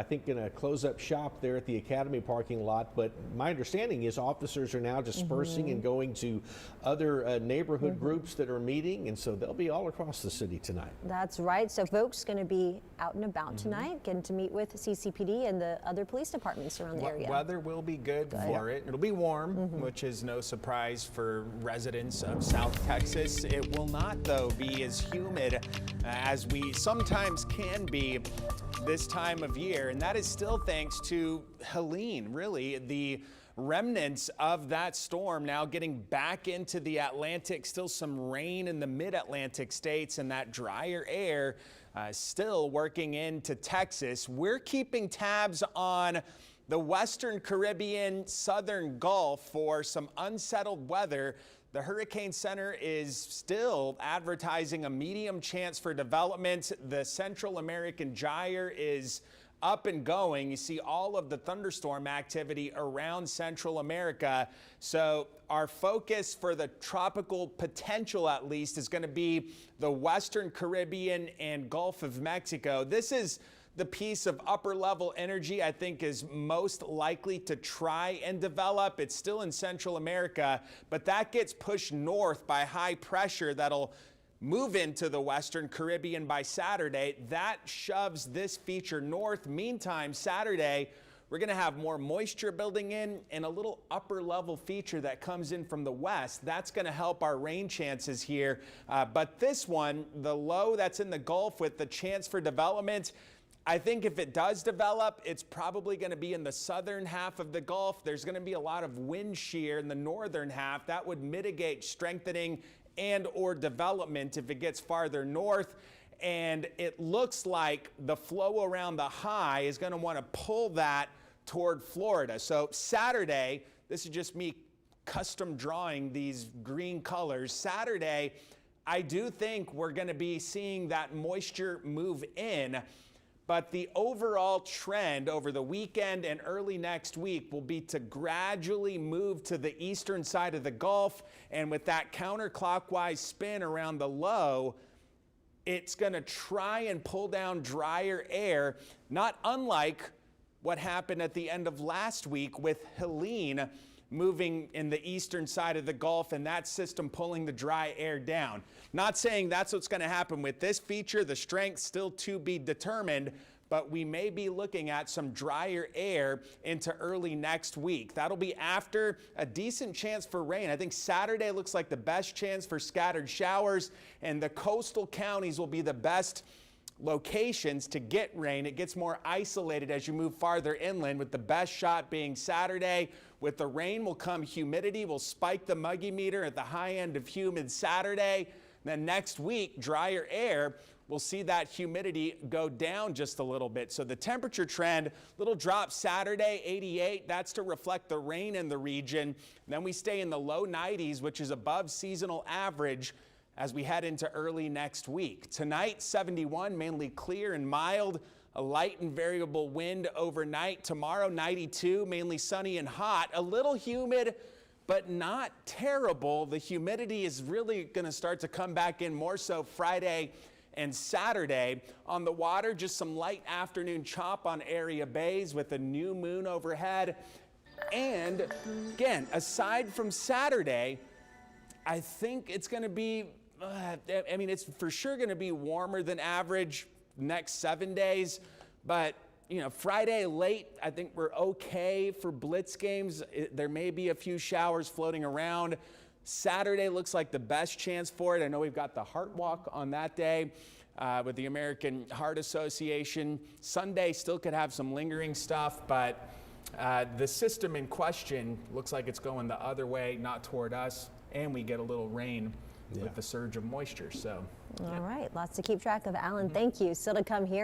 think, going to close up shop there at the Academy parking lot. But my understanding is officers are now dispersing and going to other neighborhood groups that are meeting, and so they'll be all across the city tonight. That's right. So folks going to be out and about tonight, getting to meet with CCPD and the other police departments around the area. Weather will be good for it. It'll be warm, which is no surprise for residents of South Texas. It will not, though, be as humid as we sometimes can be this time of year, and that is still thanks to Helene, really. The remnants of that storm now getting back into the Atlantic, still some rain in the mid-Atlantic states, and that drier air still working into Texas. We're keeping tabs on the Western Caribbean, Southern Gulf for some unsettled weather. The Hurricane Center is still advertising a medium chance for development. The Central American gyre is up and going. You see all of the thunderstorm activity around Central America. So our focus for the tropical potential, at least, is going to be the Western Caribbean and Gulf of Mexico. This is the piece of upper level energy I think is most likely to try and develop. It's still in Central America, but that gets pushed north by high pressure that'll move into the Western Caribbean by Saturday. That shoves this feature north. Meantime, Saturday, we're going to have more moisture building in and a little upper level feature that comes in from the west. That's going to help our rain chances here. But this one, the low that's in the Gulf with the chance for development, I think if it does develop, it's probably going to be in the southern half of the Gulf. There's going to be a lot of wind shear in the northern half. That would mitigate strengthening and or development if it gets farther north. And it looks like the flow around the high is going to want to pull that toward Florida. So Saturday, this is just me custom drawing these green colors. Saturday, I do think we're going to be seeing that moisture move in. But the overall trend over the weekend and early next week will be to gradually move to the eastern side of the Gulf. And with that counterclockwise spin around the low, it's going to try and pull down drier air, not unlike what happened at the end of last week with Helene moving in the eastern side of the Gulf and that system pulling the dry air down. Not saying that's what's going to happen with this feature. The strength still to be determined, but we may be looking at some drier air into early next week. That'll be after a decent chance for rain. I think Saturday looks like the best chance for scattered showers, and the coastal counties will be the best locations to get rain. It gets more isolated as you move farther inland, with the best shot being Saturday. With the rain will come humidity. We'll spike the muggy meter at the high end of humid Saturday. Then next week, drier air, we'll see that humidity go down just a little bit. So the temperature trend, little drop Saturday, 88. That's to reflect the rain in the region. Then we stay in the low 90s, which is above seasonal average, as we head into early next week. Tonight, 71, mainly clear and mild. A light and variable wind overnight. Tomorrow, 92, mainly sunny and hot. A little humid, but not terrible. The humidity is really going to start to come back in more so Friday and Saturday. On the water, just some light afternoon chop on area bays with a new moon overhead. And again, aside from Saturday, I think it's going to be, it's for sure going to be warmer than average next 7 days. But, Friday late, I think we're okay for blitz games. There may be a few showers floating around. Saturday looks like the best chance for it. I know we've got the Heart Walk on that day with the American Heart Association. Sunday still could have some lingering stuff, but the system in question looks like it's going the other way, not toward us, and we get a little rain with the surge of moisture. So, all right, lots to keep track of. Alan, thank you. Still to come here.